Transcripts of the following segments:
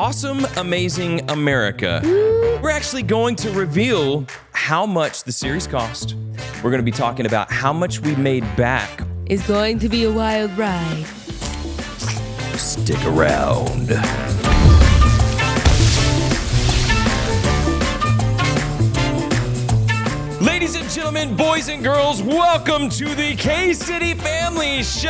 Awesome, Amazing America. We're actually going to reveal how much the series cost. We're going to be talking about how much we made back. It's going to be a wild ride. Stick around. Ladies and gentlemen, boys and girls, welcome to the K-City Family Show!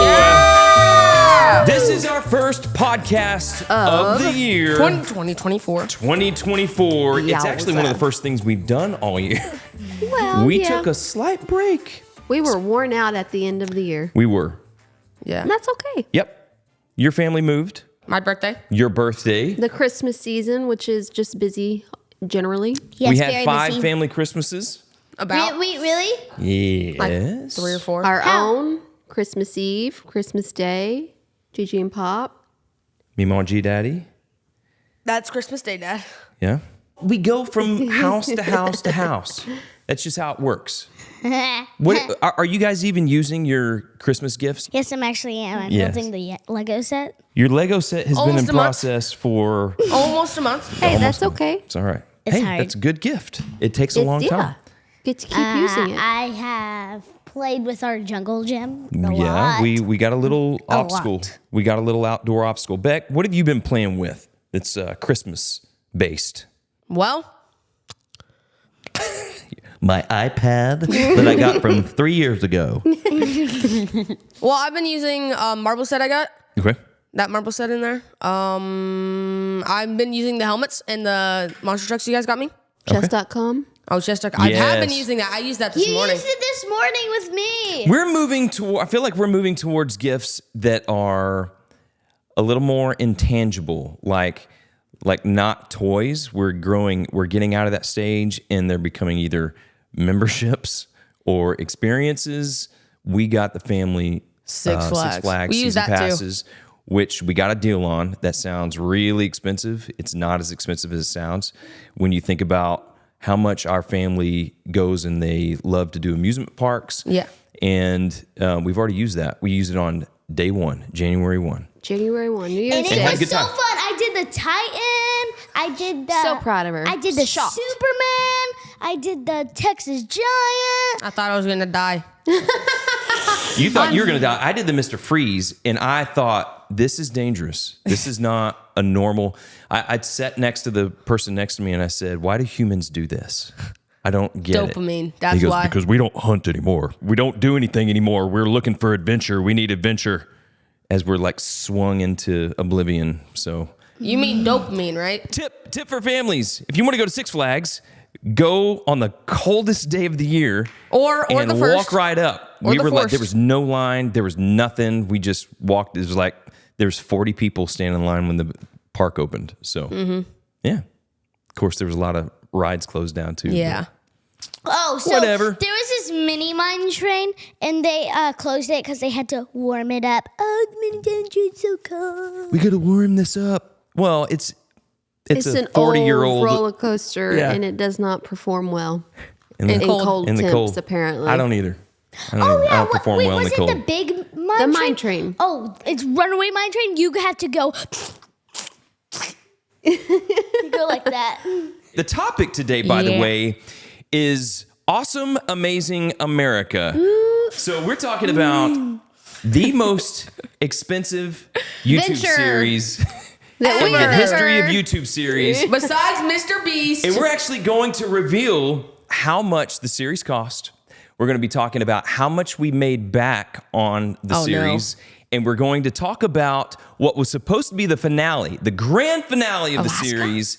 Yeah! This is our first podcast of the year. 2024. 2024. It's actually one of the first things we've done all year. Well, we took a slight break. We were worn out at the end of the year. We were. Yeah. And that's okay. Yep. Your family moved. My birthday. Your birthday. The Christmas season, which is just busy generally. Yes, We had very 5 busy. family Christmases. About Wait, really? Yes. like 3 or 4. Our own Christmas Eve, Christmas Day, Gigi and Pop. Me, Mom, G, Daddy. That's Christmas Day, Dad. Yeah. We go from house to house to house. That's just how it works. What are you guys even using your Christmas gifts? Yes, I'm I'm Yes. building the Lego set. Your Lego set has been Almost in a month. process for... Almost a month. Hey, that's okay. It's all right. It's hey, hard. that's a good gift. It takes a long time. Get to keep using it. I have played with our jungle gym a Yeah, lot. we got a little A obstacle. lot. We got a little outdoor obstacle. Beck, what have you been playing with that's Christmas based? Well, My iPad that I got from 3 years ago. I've been using marble set I got. Okay. That marble set in there. I've been using the helmets and the monster trucks you guys got me. Chess.com. Oh, chest truck. I have been Yes. using that. I used that this You morning. used it this morning with me. We're moving to. I feel like we're moving towards gifts that are a little more intangible, like not toys. We're growing. We're getting out of that stage, and they're becoming either memberships or experiences. We got the family Six Flags. We use season that too. passes, which we got a deal on. That sounds really expensive. It's not as expensive as it sounds when you think about how much our family goes and they love to do amusement parks. Yeah. And we've already used that. We used it on day 1, January 1. January 1, New Year's And Day. it had a was good so time. fun. I did the Titan. I did the... So proud of her. I did the Shocked. Superman. I did the Texas Giant. I thought I was going to die. You thought you were going to die. I did the Mr. Freeze, and I thought, this is dangerous. This is not a normal... I'd sat next to the person next to me, and I said, why do humans do this? I don't get it. Dopamine. That's He goes, why. because we don't hunt anymore. We don't do anything anymore. We're looking for adventure. We need adventure. As we're like swung into oblivion. So You mean dopamine, right? tip for families. If you want to go to Six Flags, go on the coldest day of the year. Or and the first. walk right up. Or We the were like, first. there was no line. There was nothing. We just walked. It was like there's 40 people standing in line when the park opened. So yeah. Of course, there was a lot of rides closed down too. Yeah. Oh, so Whatever. there was this mini mine train, and they closed it because they had to warm it up. Oh, the mini mine train's so cold. We got to warm this up. Well, it's It's a an 40-year-old old roller coaster, Yeah. and it does not perform well in the in cold. cold in the temps, cold. apparently. I don't either. I don't, Oh, I yeah. don't perform Wait, well in was the cold. it the big mine The train? mine train. Oh, it's runaway mine train. You have to go. You go like that. The topic today, by the Yeah. way, is Awesome, Amazing America. So we're talking about the most expensive YouTube Venture. series That in we the ever- history of YouTube series. Besides Mr. Beast. And we're actually going to reveal how much the series cost. We're going to be talking about how much we made back on the Oh, no. series. And we're going to talk about what was supposed to be the finale, the grand finale of the series,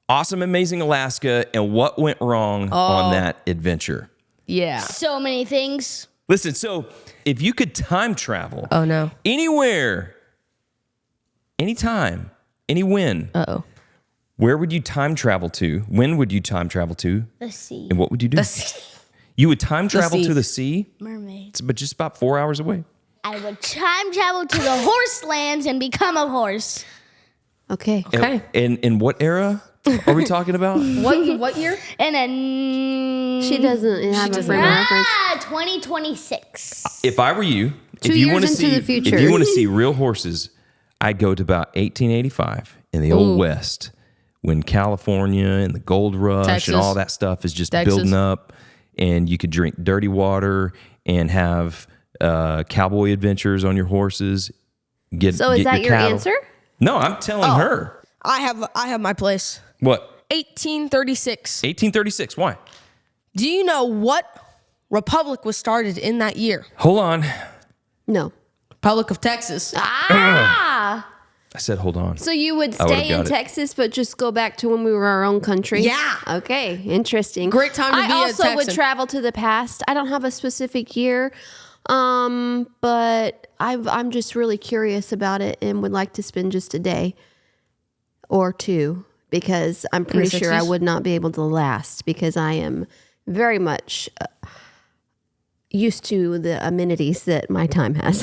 Awesome, Amazing Alaska, and what went wrong on that adventure. Yeah. So many things. Listen, so if you could time travel Oh, no. anywhere, anytime, any when, Uh-oh. where would you time travel to? When would you time travel to? The sea. And what would you do? You would time travel sea. to the sea, Mermaid. but just about 4 hours away. I would time travel to the horse lands and become a horse. Okay. Okay. And in what era are we talking about? What year? And then She doesn't have a frame of reference. 2026. If I were you, 2 if you years want to into see, the future. if you want to see real horses, I'd go to about 1885 in the old West, when California and the gold rush Texas. and all that stuff is just Texas. building up, and you could drink dirty water and have cowboy adventures on your horses. So is that your cattle. answer? No, I'm telling her. I have my place. What? 1836. 1836. Why? Do you know what republic was started in that year? Hold on. No. Republic of Texas. Ah. I said, hold on. So you would I would've stay in got it. Texas, but just go back to when we were our own country? Yeah. Okay, interesting. Great time to be a I also would Texan. travel to the past. I don't have a specific year, but I'm just really curious about it and would like to spend just a day or two, because I'm pretty sure I 60s? would not be able to last, because I am very much used to the amenities that my time has.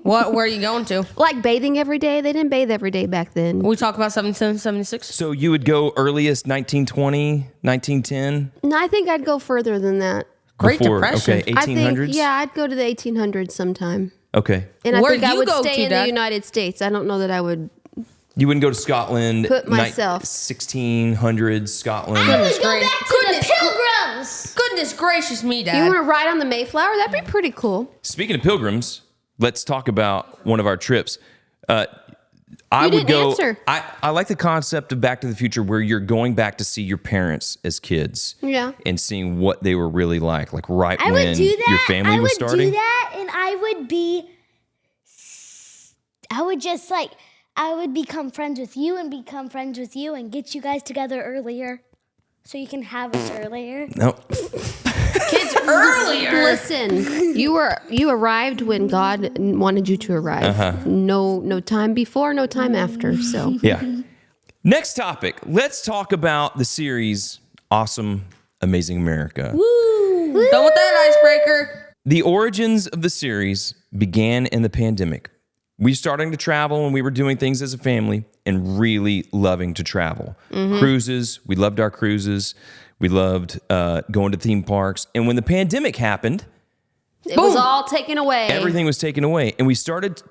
Where are you going to? Like bathing every day. They didn't bathe every day back then. We talk about 1776. So you would go earliest 1920, 1910? No, I think I'd go further than that. Great Before, Depression. Okay, I think, 1800s? yeah, I'd go to the 1800s sometime. Okay. And I Where'd think I you would go stay to, in the Dad? United States. I don't know that I would. You wouldn't go to Scotland. Put myself. 1600s Scotland. Goodness Go gracious. back to the Pilgrims. Goodness gracious me, You Dad. want to ride on the Mayflower? That'd be pretty cool. Speaking of pilgrims, let's talk about one of our trips. I You would didn't go. answer. I like the concept of Back to the Future, where you're going back to see your parents as kids, Yeah. and seeing what they were really like right I when would do that. your family I was would starting. do that, and I would become friends with you and become friends with you and get you guys together earlier, so you can have us earlier. No, Kids earlier. Listen, you arrived when God wanted you to arrive. No time before, no time after. So yeah. Next topic. Let's talk about the series Awesome, Amazing America. Done with that icebreaker. The origins of the series began in the pandemic. We starting to travel, and we were doing things as a family and really loving to travel. Cruises, we loved our cruises. We loved going to theme parks. And when the pandemic happened, it was all taken away. everything was taken away. And we started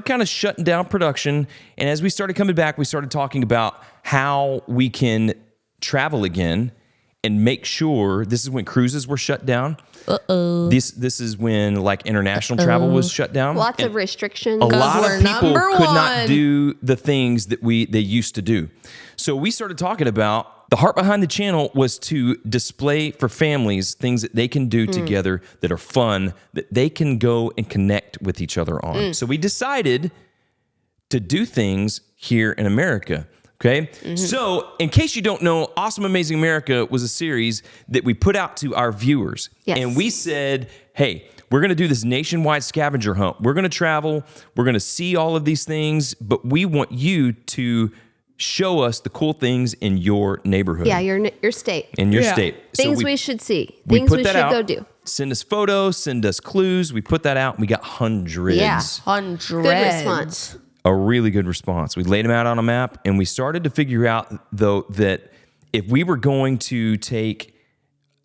kind of shutting down production. And as we started coming back, we started talking about how we can travel again and make sure. This is when cruises were shut down. This is when like international travel was shut down. Lots of restrictions. A lot we're of people number could not one. do the things that they used to do. So we started talking about the heart behind the channel was to display for families things that they can do together that are fun, that they can go and connect with each other on. So we decided to do things here in America. Okay. So in case you don't know, Awesome Amazing America was a series that we put out to our viewers. Yes. And we said, hey, we're going to do this nationwide scavenger hunt. We're going to travel. We're going to see all of these things, but we want you to show us the cool things in your neighborhood. Yeah, your state. In your Yeah. state. Things we should see. we Things put we that should out. go do. Send us photos, send us clues. We put that out and we got hundreds. Yeah. Hundreds. Good response. A really good response. We laid them out on a map, and we started to figure out, though, that if we were going to take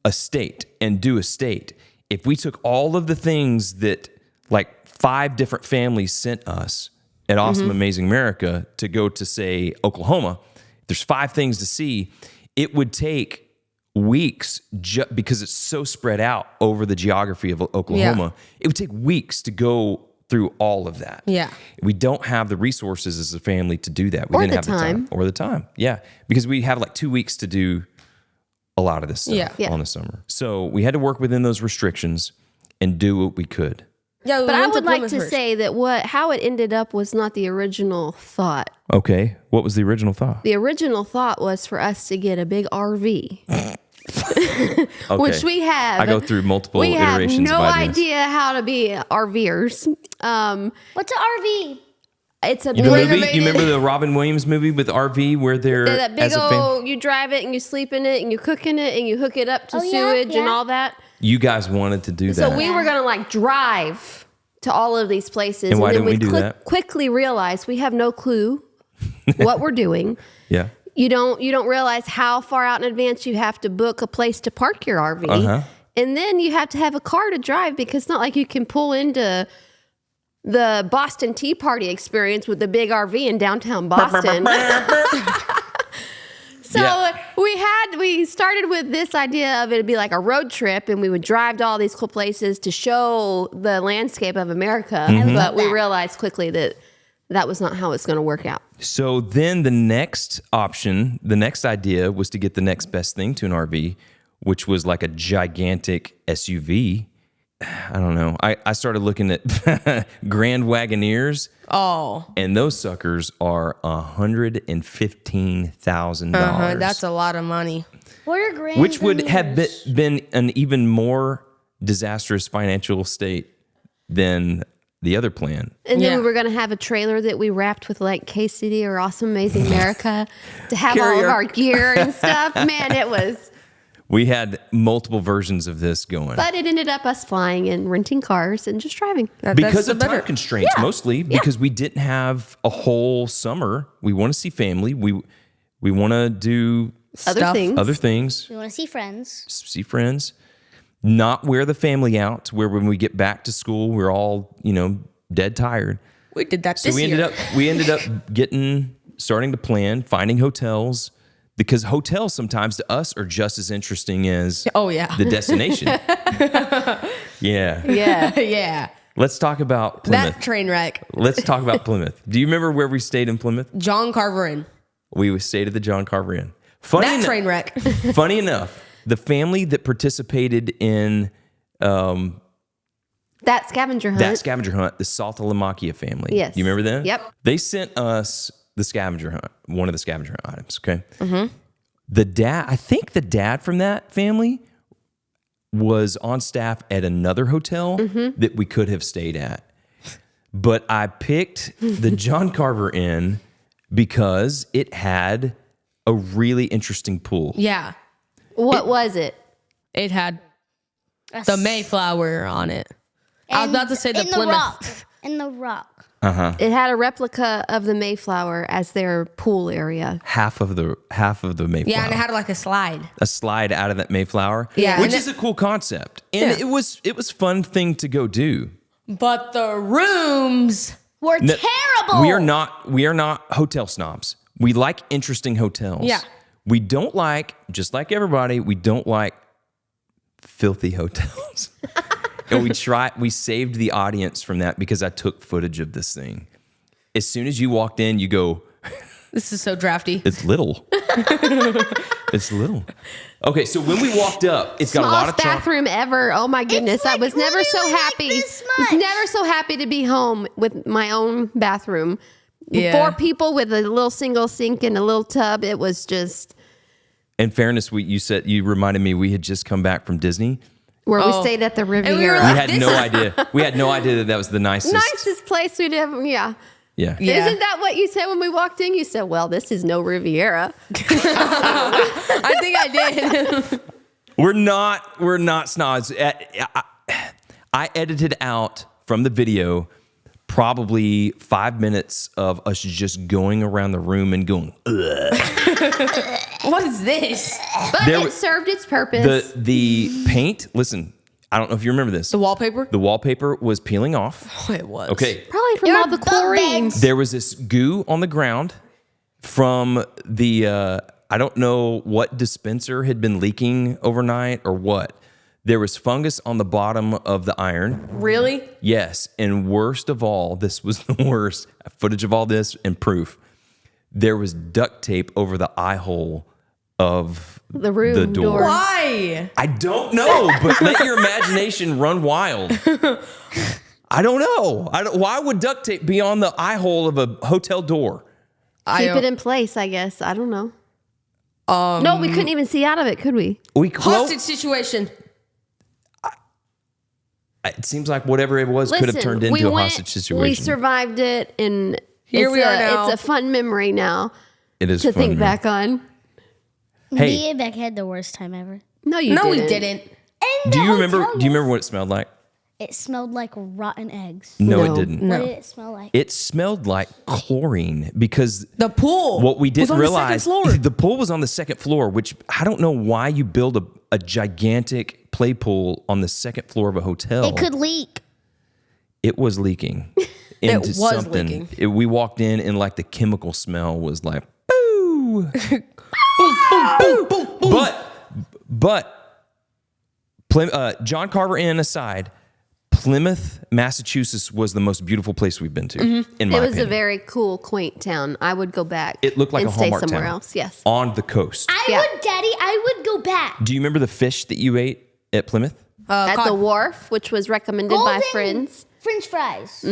a state and do a state, if we took all of the things that like 5 different families sent us at Awesome Amazing America to go to, say, Oklahoma, there's 5 things to see, it would take weeks because it's so spread out over the geography of Oklahoma. It would take weeks to go through all of that. Yeah. We don't have the resources as a family to do that. We Or didn't the have time. the time. Or the time. Yeah. Because we have like 2 weeks to do a lot of this stuff Yeah. on the summer. So we had to work within those restrictions and do what we could. Yeah, we But I went would like Plymouth to first. say that how it ended up was not the original thought. Okay. What was the original thought? The original thought was for us to get a big RV, Okay. which we have. I go through multiple We have iterations no of ideas. idea how to be RVers. What's an RV? It's a You know the movie? renovated- You remember the Robin Williams movie with RV where they're that big as a family? old, you drive it and you sleep in it and you cook in it and you hook it up to Oh, yeah, sewage and yeah. all that. You guys wanted to do that. So we were going to like drive to all of these places. And why then didn't we do that? quickly realize we have no clue what we're doing. Yeah. You don't realize how far out in advance you have to book a place to park your RV. Uh-huh. And then you have to have a car to drive because it's not like you can pull into the Boston Tea Party experience with the big RV in downtown Boston. So Yeah. we started with this idea of it'd be like a road trip, and we would drive to all these cool places to show the landscape of America. But we realized quickly that was not how it's going to work out. So then the next option, the next idea was to get the next best thing to an RV, which was like a gigantic SUV. I don't know. I started looking at Grand Wagoneers. Oh, And those suckers are $115,000. that's a lot of money. What are grand Which would have veneers? been an even more disastrous financial state than the other plan. And then Yeah. we were going to have a trailer that we wrapped with like K-City or Awesome Amazing America to have all Carry of our- our gear and stuff. Man, it was. We had multiple versions of this going. But it ended up us flying and renting cars and just driving. Because That's of the time better. constraints, mostly because we didn't have a whole summer. We want to see family. We want to do Other Stuff. things. other things, We want to see friends. see friends, not wear the family out to where when we get back to school, we're all, dead tired. We did that So this we year. ended up starting to plan, finding hotels, because hotels sometimes to us are just as interesting as Oh, yeah. the destination. Yeah. Yeah. Yeah. Let's talk about Plymouth. That train wreck. Let's talk about Plymouth. Do you remember where we stayed in Plymouth? John Carver Inn. We stayed at the John Carver Inn. Funny, That train wreck. funny enough, the family that participated in That scavenger hunt. that scavenger hunt, the Saltalamacchia family. Yes. You remember them? Yep. They sent us the scavenger hunt, one of the scavenger hunt items. Okay. Mm-hmm. I think the dad from that family was on staff at another hotel that we could have stayed at. But I picked the John Carver Inn because it had a really interesting pool. Yeah. What was it? It had the Mayflower on it. I was about to say the in Plymouth. the rock. In the rock. It had a replica of the Mayflower as their pool area. Half of the Mayflower. Yeah, and it had like a slide. A slide out of that Mayflower. Yeah, Which and is a cool concept. And Yeah. it was fun thing to go do. But the rooms. We're No, terrible. We are not hotel snobs. We like interesting hotels. Yeah. We don't like, just like everybody, we don't like filthy hotels. And we saved the audience from that because I took footage of this thing. As soon as you walked in, you go, This is so drafty. it's little. It's little. Okay, so when we walked up, it's got a lot Smallest of bathroom ever. Oh my goodness. I like was never so literally like happy. this was much. never so happy to be home with my own bathroom. Yeah. 4 people with a little single sink and a little tub. It was just In fairness, you reminded me we had just come back from Disney. where we Oh. stayed at the we were Riviera. We like- had This no is- idea. We had no idea that was the nicest. Nicest place we'd ever, yeah. Yeah. Yeah. Isn't that what you said when we walked in? You said, well, this is no Riviera. I think I did. We're not snobs. I edited out from the video probably 5 minutes of us just going around the room and going, ugh. What is this? But There it was- served its purpose. The paint, listen, I don't know if you remember this. The wallpaper? The wallpaper was peeling off. It was. Okay. Probably from Your all the bunk chlorine. beds. There was this goo on the ground from the, I don't know what dispenser had been leaking overnight or what. There was fungus on the bottom of the iron. Really? Yes. And worst of all, this was the worst footage of all this and proof. There was duct tape over the eye hole of The room the door. door. Why? I don't know, but let your imagination run wild. I don't know. Why would duct tape be on the eye hole of a hotel door? Keep it in place, I guess. I don't know. No, we couldn't even see out of it, could we? Hostage situation. It seems like whatever it was could have turned into a hostage We situation. survived it, and Here we are now. It's a fun memory now It is to fun, think man. back on. Hey. Me and Beck had the worst time ever. No, you No, didn't. we didn't. And Do the you remember? hotel Do you remember what it smelled like? It smelled like rotten eggs. No, No. it didn't. What did it smell like? It smelled like chlorine because The pool. what we was didn't on realize, The second floor. the pool was on the second floor, which I don't know why you build a gigantic play pool on the second floor of a hotel. It could leak. It was leaking. into was something. leaking. We walked in and like the chemical smell was like, boo. But John Carver Inn aside, Plymouth, Massachusetts was the most beautiful place we've been to. In my It was opinion. a very cool, quaint town. I would go back. It looked like and a Hallmark stay somewhere town. else. Yes. On the coast. I would go back. Do you remember the fish that you ate at Plymouth? At the wharf, which was recommended by Golden friends. French fries.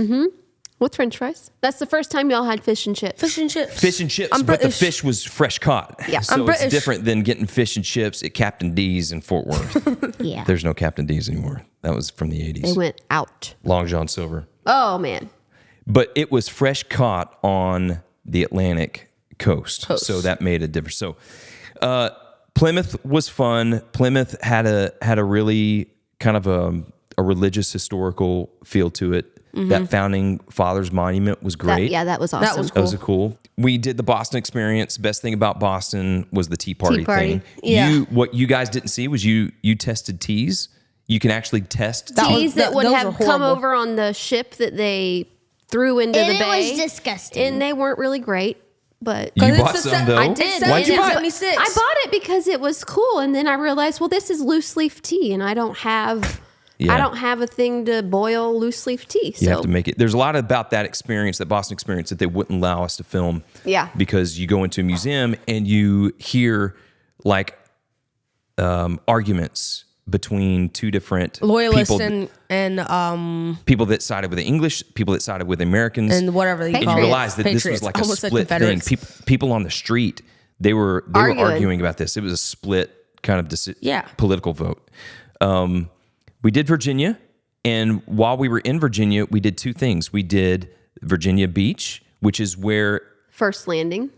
With French fries. That's the first time y'all had fish and chips. Fish and chips. Fish and chips, I'm but the British. fish was fresh caught. Yeah. So I'm it's British. different than getting fish and chips at Captain D's in Fort Worth. Yeah. There's no Captain D's anymore. That was from the 80s. They went out. Long John Silver. Oh, man. But it was fresh caught on the Atlantic coast. So that made a difference. So Plymouth was fun. Plymouth had a really kind of a religious historical feel to it. That founding fathers monument was great. That was awesome. That was That was cool. We did the Boston experience. Best thing about Boston was the tea party thing. Yeah. What you guys didn't see was you tested teas. You can actually test That was- Teas that would those have are come horrible. over on the ship that they threw into And the it bay. was disgusting. And they weren't really great. But You it's bought the some se- though. I did. Why'd you It's buy it? 76. I bought it because it was cool, and then I realized, well, this is loose leaf tea, and I don't have a thing to boil loose leaf tea. So You have to make it. There's a lot about that experience, that Boston experience, that they wouldn't allow us to film. Yeah. Because you go into a museum and you hear like arguments between two different Loyalists people, and people that sided with the English, people that sided with the Americans, and whatever they and call you it. realize that this was Patriots. like a Almost said split thing. Confederates. People on the street, they were Arguing. arguing about this. It was a split kind of Yeah. political vote. We did Virginia, and while we were in Virginia, we did two things. We did Virginia Beach, which is where first landing.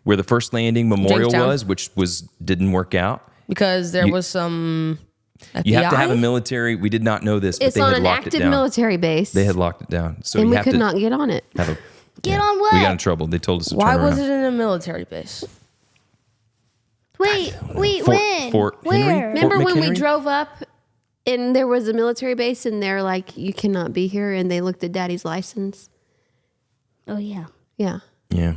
the first landing memorial Jamestown. was, which didn't work out. because there was some FBI. You have to have a military. We did not know this, but It's they on had an locked it active down. military base. They had locked it down, so and you we have could to not get on it. have a. Get on what? We got in trouble. They told us to Why turn was around. it in a military base? Wait, when? Fort Henry? Where? Remember Fort when we McHenry? drove up and there was a military base and they're like, you cannot be here, and they looked at Daddy's license? Oh yeah. Yeah. Yeah.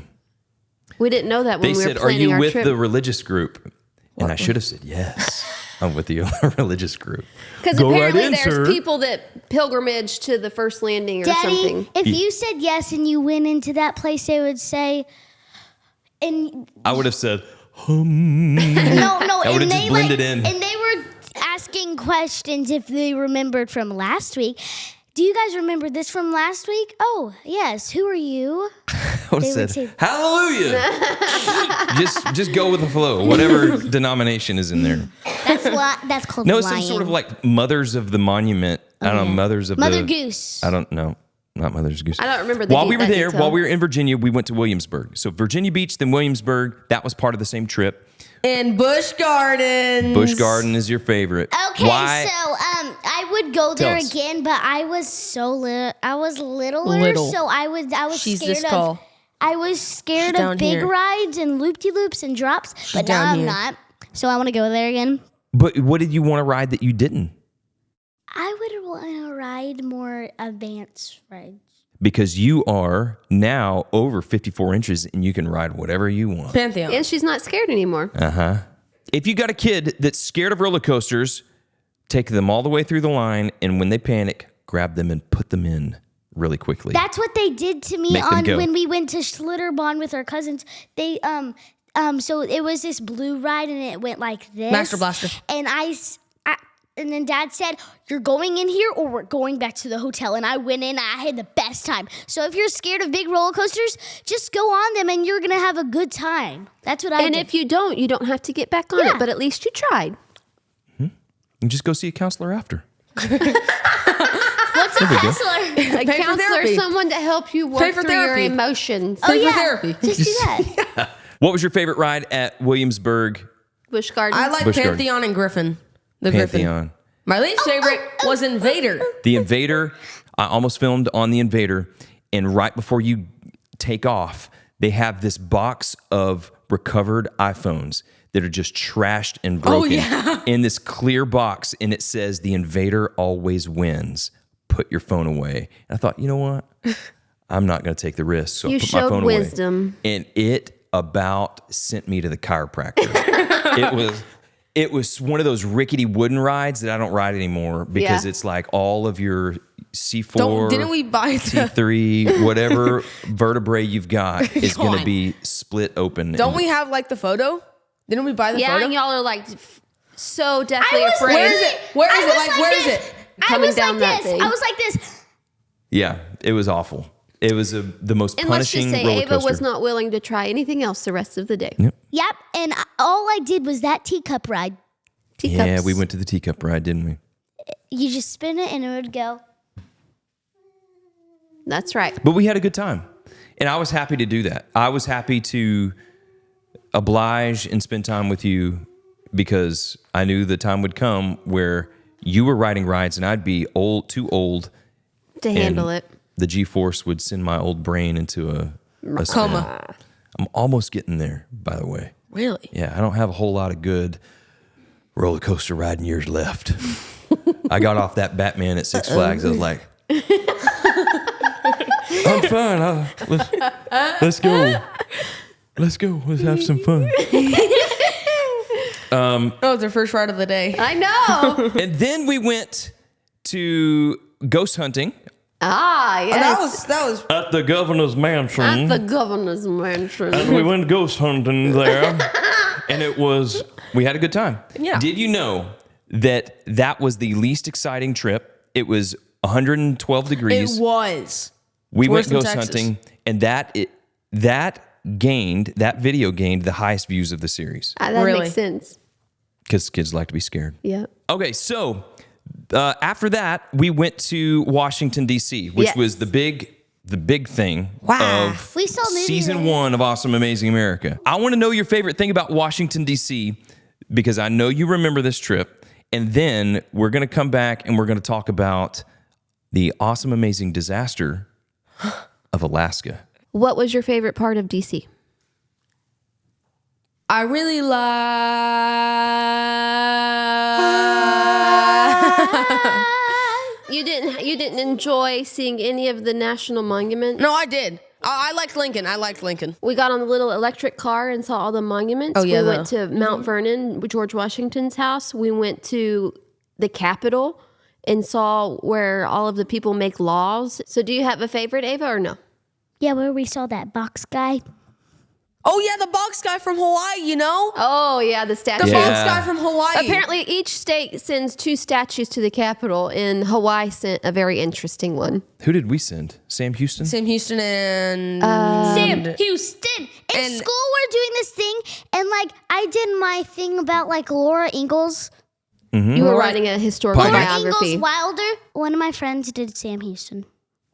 We didn't know that when They we were said, "Are planning you our with trip. the religious group?" And I should have said, "Yes, I'm with the religious group." Because Go right apparently in, there's sir. people that pilgrimage to the first landing or Daddy, something. if you said yes and you went into that place, they would say, and I would have said, no, I and would've just they blended in. and they were asking questions if they remembered from last week. Do you guys remember this from last week? Oh, yes. Who are you? I would They have would said, say- "Hallelujah." just go with the flow. Whatever denomination is in there. That's called No, it's some lying. sort of like mothers of the monument. I don't know, mothers of Mother the Goose. I don't know. Not Mother's Goose. I don't remember the While we were that there, detail. while we were in Virginia, we went to Williamsburg. So Virginia Beach, then Williamsburg. That was part of the same trip. In Busch Gardens. Busch Garden is your favorite. Okay, Why? so I would go there Tell us. again, but I was so little. I was littler, Little. so I was She's scared this of. tall. I was scared She's of down big here. rides and loop-de-loops and drops, but now down I'm here. not. So I want to go there again. But what did you want to ride that you didn't? I would want to ride more advanced rides. Because you are now over 54 inches and you can ride whatever you want. Pantheon. And she's not scared anymore. If you got a kid that's scared of roller coasters, take them all the way through the line, and when they panic, grab them and put them in really quickly. That's what they did to me Make them on go. when we went to Schlitterbahn with our cousins. They so it was this blue ride and it went like this. Master Blaster. And and then Dad said, "You're going in here or we're going back to the hotel." And I went in and I had the best time. So if you're scared of big roller coasters, just go on them and you're going to have a good time. That's what I And did. if you don't have to get back on Yeah. it, but at least you tried. And just go see a counselor after. What's a counselor? A for counselor, therapy. someone to help you Pay work for through your therapy. emotions. Oh Pay for yeah, therapy. just do that. What was your favorite ride at Williamsburg Busch Gardens. I like Busch Gardens. Pantheon and Griffin. The Griffin. Pantheon? My least favorite was Invader. The Invader, I almost filmed on the Invader, and right before you take off, they have this box of recovered iPhones that are just trashed and broken in this clear box, and it says, "The Invader always wins. Put your phone away." And I thought, you know what? I'm not going to take the risk. So You I put my showed phone wisdom. away. And it about sent me to the chiropractor. It was one of those rickety wooden rides that I don't ride anymore because Yeah. it's like all of your C4, Didn't we buy the? T3, whatever vertebrae you've got is going to God. be split open. Don't we have like the photo? Didn't we buy the Yeah, photo? and y'all are like so deathly I was afraid. Where is it? Where is I it? was Like, where is this. it? I Coming was down like that this. thing. I was like this. Yeah, it was awful. It was the most And let's punishing just say roller Ava coaster. was not willing to try anything else the rest of the day. Yep. Yep, and all I did was that teacup ride. Teacups. Yeah, we went to the teacup ride, didn't we? You just spin it and it would go. That's right. But we had a good time. And I was happy to do that. I was happy to oblige and spend time with you because I knew the time would come where you were riding rides and I'd be too old To handle and it. The G-force would send my old brain into a spin. Coma. I'm almost getting there, by the way. Really? Yeah, I don't have a whole lot of good roller coaster riding years left. I got off that Batman at Six Flags. I was like, I'm fine. Let's go. Let's go. Let's have some fun. That was our first ride of the day. I know. And then we went to ghost hunting yes. That was. at the governor's mansion. At the governor's mansion. And we went ghost hunting there. And we had a good time. Yeah. Did you know that was the least exciting trip? It was 112 degrees. It was. We went worse than ghost Texas. hunting, and that video gained the highest views of the series That Really? makes sense. because kids like to be scared. Yeah. Okay, so after that, we went to Washington D.C., which Yes. was the big thing Wow. of We saw a movie season there. 1 of Awesome Amazing America. I want to know your favorite thing about Washington D.C. because I know you remember this trip, and then we're going to come back and we're going to talk about the awesome amazing disaster of Alaska. What was your favorite part of DC? I really You didn't enjoy seeing any of the national monuments? No, I did. I liked Lincoln. I liked Lincoln. We got on the little electric car and saw all the monuments. Oh, yeah, We went to Mount Vernon, George Washington's house. We went to the Capitol and saw where all of the people make laws. So do you have a favorite, Ava, or no? Yeah, where we saw that box guy. Oh yeah, the box guy from Hawaii. You know, Oh, yeah, the statue. the Yeah. box guy from Hawaii. Apparently, each state sends 2 statues to the Capitol, and Hawaii sent a very interesting one. Who did we send? Sam Houston? Sam Houston and Sam Houston. In and- school, we're doing this thing, and like I did my thing about like Laura Ingalls. You were writing a historical Pardon? Laura biography. Ingalls Wilder. One of my friends did Sam Houston.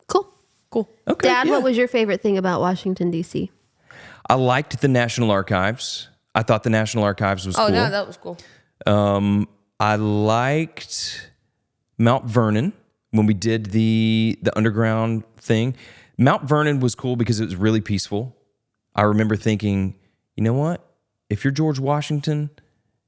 Cool. Cool. Okay. Dad, yeah. what was your favorite thing about Washington, D.C.? I liked the National Archives. I thought the National Archives was Oh cool. no, that was cool. I liked Mount Vernon when we did the underground thing. Mount Vernon was cool because it was really peaceful. I remember thinking, you know what? If you're George Washington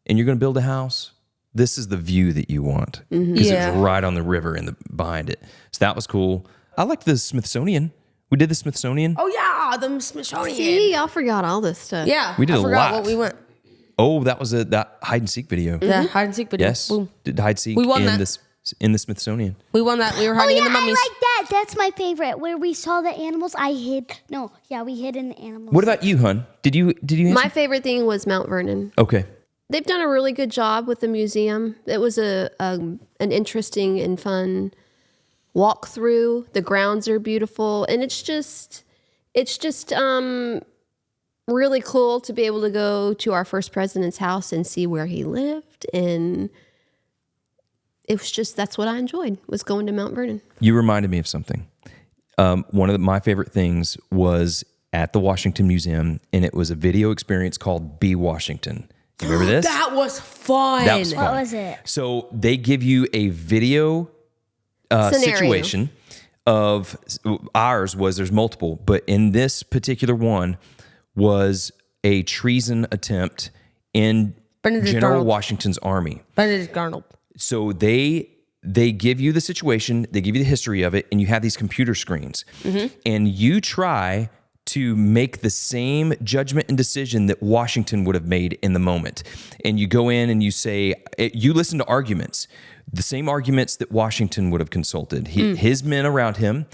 and you're going to build a house, this is the view that you want because it Yeah. was right on the river and behind it. So that was cool. I liked the Smithsonian. We did the Smithsonian. Oh yeah, the Smithsonian. See, y'all forgot all this stuff. Yeah, We did I a forgot lot. what we went. Oh, that was that hide and seek video. Yeah, hide and seek video. Yes, Boom. did hide and seek We won in that. in the Smithsonian. We won that. We were Oh hiding yeah, in the I mummies. like that. That's my favorite. Where we saw the animals. I hid. No, yeah, we hid in the animals. What about you, hun? Did you answer? My favorite thing was Mount Vernon. Okay. They've done a really good job with the museum. It was an interesting and fun walk through. The grounds are beautiful, and it's just really cool to be able to go to our first president's house and see where he lived. And it was just, that's what I enjoyed, was going to Mount Vernon. You reminded me of something. One of my favorite things was at the Washington Museum, and it was a video experience called Be Washington. You remember this? That was fun. That was fun. What was it? So they give you a video Scenario. situation of ours was there's multiple, but in this particular one was a treason attempt in Benedict General Arnold. Washington's army. Benedict Arnold. So they they give you the situation, they give you the history of it, and you have these computer screens. And you try to make the same judgment and decision that Washington would have made in the moment. And you go in and you say, you listen to arguments, the same arguments that Washington would have consulted. His men around him,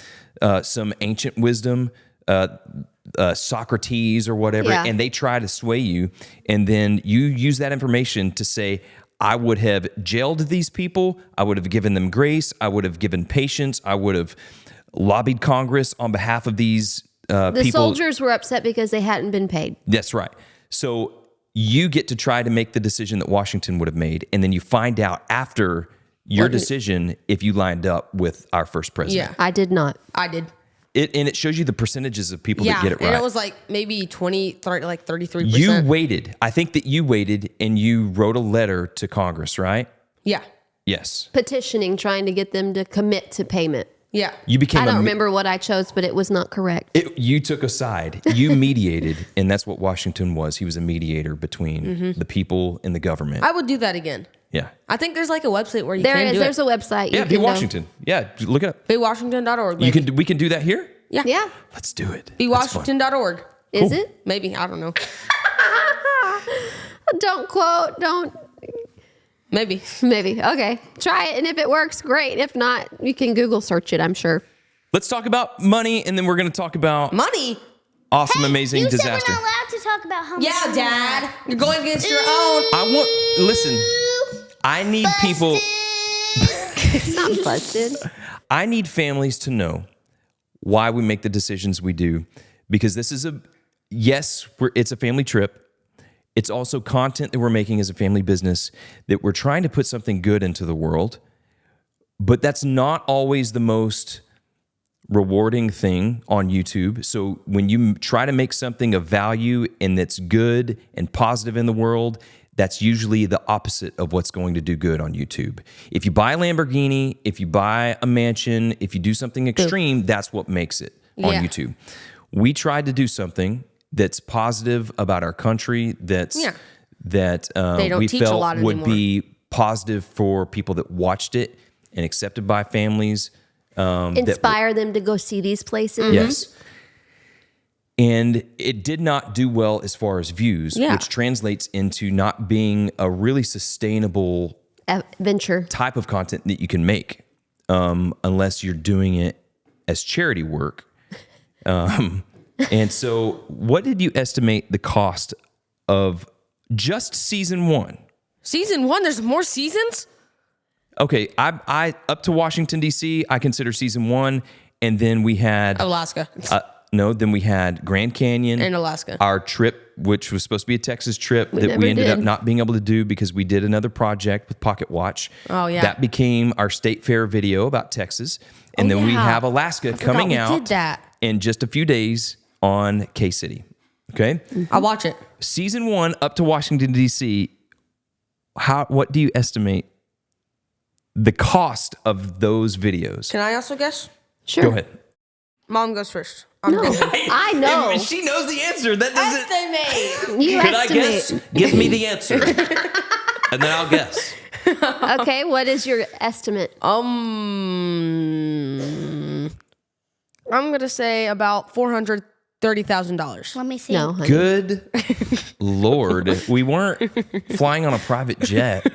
some ancient wisdom, Socrates or whatever, and they try to sway you. And then you use that information to say, I would have jailed these people. I would have given them grace. I would have given patience. I would have lobbied Congress on behalf of these The people. soldiers were upset because they hadn't been paid. That's right. So you get to try to make the decision that Washington would have made. And then you find out after your decision if you lined up with our first president. Yeah. I did not. I did. And it shows you the percentages of people that get it right. And it was like maybe 33%. You waited. I think that you waited and you wrote a letter to Congress, right? Yeah. Yes. Petitioning, trying to get them to commit to payment. Yeah. You became I don't remember what I chose, but it was not correct. You took a side. You mediated, and that's what Washington was. He was a mediator between the people and the government. I would do that again. Yeah. I think there's like a website where you can do There's it. a website. Yeah, you Be can go. Washington. Yeah, look it up. BeWashington.org. You can. We can do that here. Yeah. Yeah. Let's do it. That's fun. BeWashington.org. Is Cool. it? Maybe. I don't know. Don't quote. Don't. Maybe. Maybe. Okay. Try it. And if it works, great. If not, you can Google search it, I'm sure. Let's talk about money, and then we're going to talk about Money. awesome, amazing you disaster. said we're not allowed to talk about how much Yeah, money Dad. You're going against your own. Listen, I need people, It's not busted. I need families to know why we make the decisions we do, because this is it's a family trip. It's also content that we're making as a family business, that we're trying to put something good into the world, but that's not always the most rewarding thing on YouTube. So when you try to make something of value and that's good and positive in the world, that's usually the opposite of what's going to do good on YouTube. If you buy a Lamborghini, if you buy a mansion, if you do something extreme, that's what makes it on Yeah. YouTube. We tried to do something that's positive about our country, that don't we teach a felt lot would anymore. be positive for people that watched it and accepted by families. Inspire them to go see these places. Yes. And it did not do well as far as views, which translates into not being a really sustainable Venture. type of content that you can make, unless you're doing it as charity work. And so what did you estimate the cost of just season 1? Season 1? There's more seasons? Okay, I up to Washington, D.C., I consider season 1, and then we had... Alaska. then we had Grand Canyon. And Alaska. Our trip, which was supposed to be a Texas trip, that never we ended up did. not being able to do because we did another project with Pocket Watch. Oh, yeah. That became our state fair video about Texas. And then we yeah. have Alaska coming we out did that. in just a few days on K-City. Okay? I'll watch it. Season 1 up to Washington, D.C., what do you estimate the cost of those videos? Can I also guess? Sure. Go ahead. Mom goes first. I'm No, thinking. I know. She knows the answer. That doesn't... Estimate. You Could I estimate. guess? Give me the answer. And then I'll guess. Okay, what is your estimate? I'm gonna say about $430,000. Let me see. No, honey. Good Lord. We weren't flying on a private jet.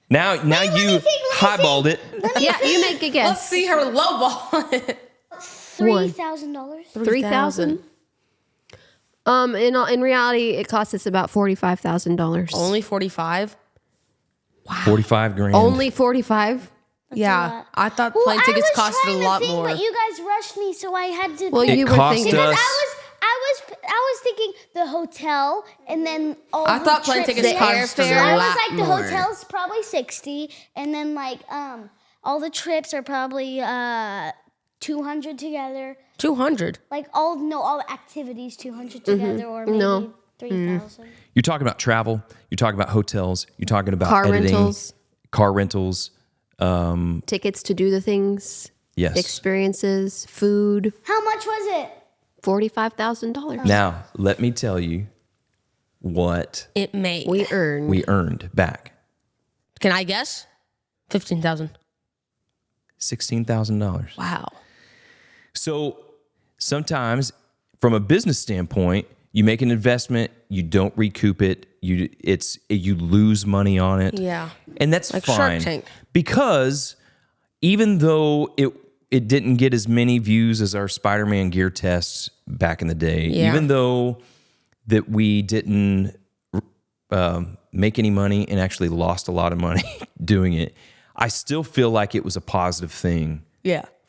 Now you highballed it. Yeah, you make a guess. Let's see her lowball. $3,000. 3,000. In reality, it costs us about $45,000. Only 45. 45 grand. Only 45. Yeah, I thought Well, plane I tickets was costed a trying to lot think, more. But you guys rushed me, so I had to. Well, It you were cost thinking. us- Because I was thinking the hotel and then all I the thought plane trips tickets there. cost us So a I lot was like, the more. hotel's probably 60, and then like all the trips are probably 200 together. 200. Like all the activities 200 together, or maybe No. 3,000. You're talking about travel. You're talking about hotels. You're talking about Car editing, rentals. car rentals. Tickets to do the things. Yes. Experiences, food. How much was it? $45,000. Now, let me tell you what It may. We earned. we earned back. Can I guess? $15,000. $16,000. Wow. So sometimes, from a business standpoint, you make an investment, you don't recoup it, you lose money on it. Yeah. And that's Like fine. Shark Tank. Because even though it didn't get as many views as our Spider-Man gear tests back in the day, even though that we didn't make any money and actually lost a lot of money doing it, I still feel like it was a positive thing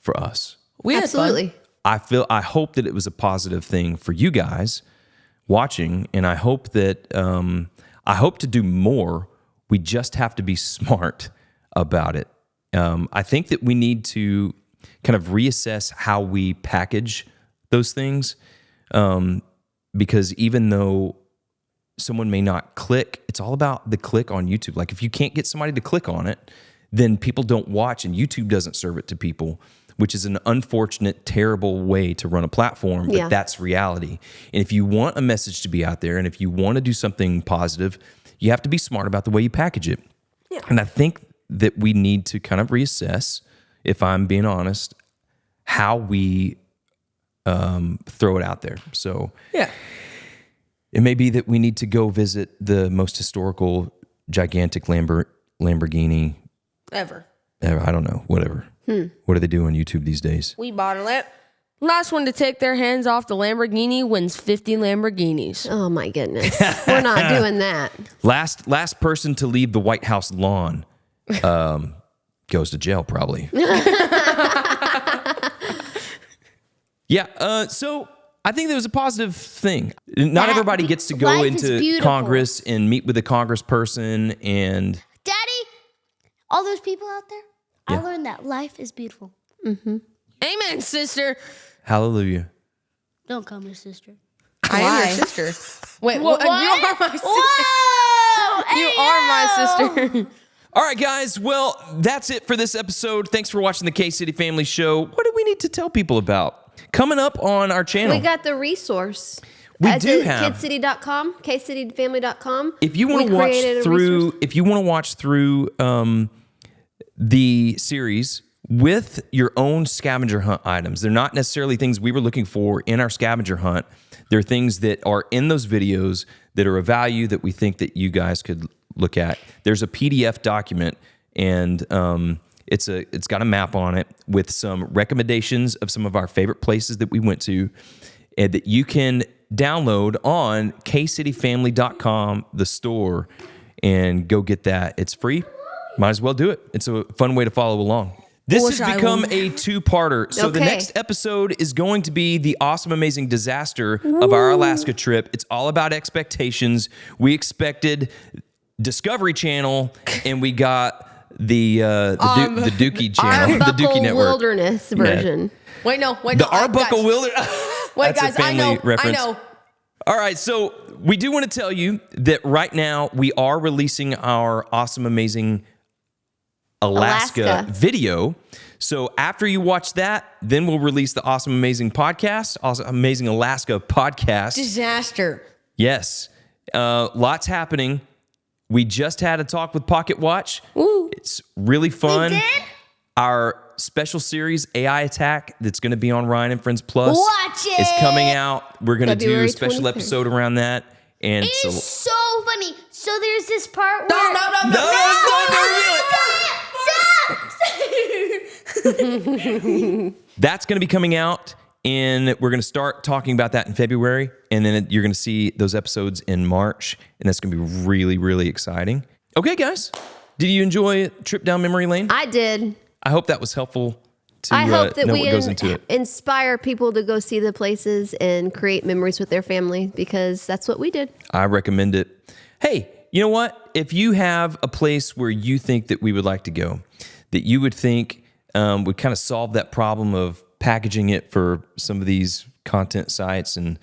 for us. We had fun. Absolutely. I hope that it was a positive thing for you guys watching, and I hope that I hope to do more. We just have to be smart about it. I think that we need to kind of reassess how we package those things, because even though someone may not click, it's all about the click on YouTube. Like if you can't get somebody to click on it, then people don't watch, and YouTube doesn't serve it to people, which is an unfortunate, terrible way to run a platform, but that's reality. And if you want a message to be out there, and if you want to do something positive, you have to be smart about the way you package it. Yeah. And I think that we need to kind of reassess, if I'm being honest, how we throw it out there. So it may be that we need to go visit the most historical, gigantic Lamborghini Ever. I don't know, whatever. What do they do on YouTube these days? We bought a last one to take their hands off the Lamborghini wins 50 Lamborghinis. Oh my goodness. We're not doing that. Last person to leave the White House lawn goes to jail, probably. So I think that was a positive thing. Not everybody gets to go life is into beautiful. Congress and meet with a congressperson and... Daddy, all those people out there, I learned that life is beautiful. Amen, sister. Hallelujah. Don't call me sister. I am your sister. Wait, what? You are my sister. Whoa! You are my sister. All right, guys. Well, that's it for this episode. Thanks for watching the K-City Family Show. What do we need to tell people about? Coming up on our channel. We got the resource. We do have kidcity.com, kcityfamily.com. If you want to watch through the series with your own scavenger hunt items, they're not necessarily things we were looking for in our scavenger hunt. They're things that are in those videos that are of value that we think that you guys could look at. There's a PDF document, and it's got a map on it with some recommendations of some of our favorite places that we went to, and that you can download on kcityfamily.com, the store, and go get that. It's free. Might as well do it. It's a fun way to follow along. This has become a two-parter. So the next episode is going to be the awesome, amazing disaster of our Alaska trip. It's all about expectations. We expected Discovery Channel, and we got the Dookie channel, the Dookie Network. Wilderness version. Wait, no. The Arbuckle Wilderness. Wait, That's guys, a family reference. I know. All right, so we do want to tell you that right now we are releasing our awesome, amazing Alaska video. So after you watch that, then we'll release the awesome, amazing podcast, awesome, amazing Alaska podcast. Disaster. Yes. Lots happening. We just had a talk with Pocket Watch. Ooh. It's really fun. We did? Our special series, AI Attack, that's going to be on Ryan and Friends Plus. Watch it. Is coming out. We're going to do February a special 23rd. episode around that. And It's so, so funny. So there's this part No, where... no, no, no. No, it's not gonna Stop! that's going to be coming out, and we're going to start talking about that in February, and then you're going to see those episodes in March, and that's going to be really, really exciting. Okay, guys, did you enjoy a trip down memory lane? I did. I hope that was helpful to I hope that know we what goes into it. inspire people to go see the places and create memories with their family, because that's what we did. I recommend it. Hey, you know what? If you have a place where you think that we would like to go, that you would think would kind of solve that problem of packaging it for some of these content sites and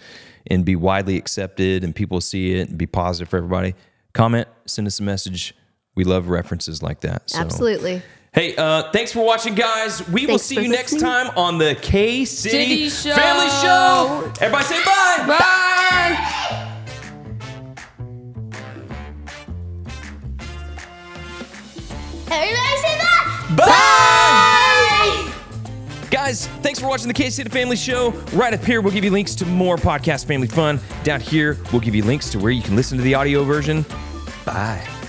be widely accepted and people see it and be positive for everybody, comment, send us a message. We love references like that. So. Absolutely. Hey, thanks for watching, guys. We will Thanks see for you next listening. time on the K-City City Family Show. Everybody say bye. Bye. Everybody say bye! guys, thanks for watching the K-State Family Show. Right up here, we'll give you links to more podcast family fun. Down here, we'll give you links to where you can listen to the audio version. Bye.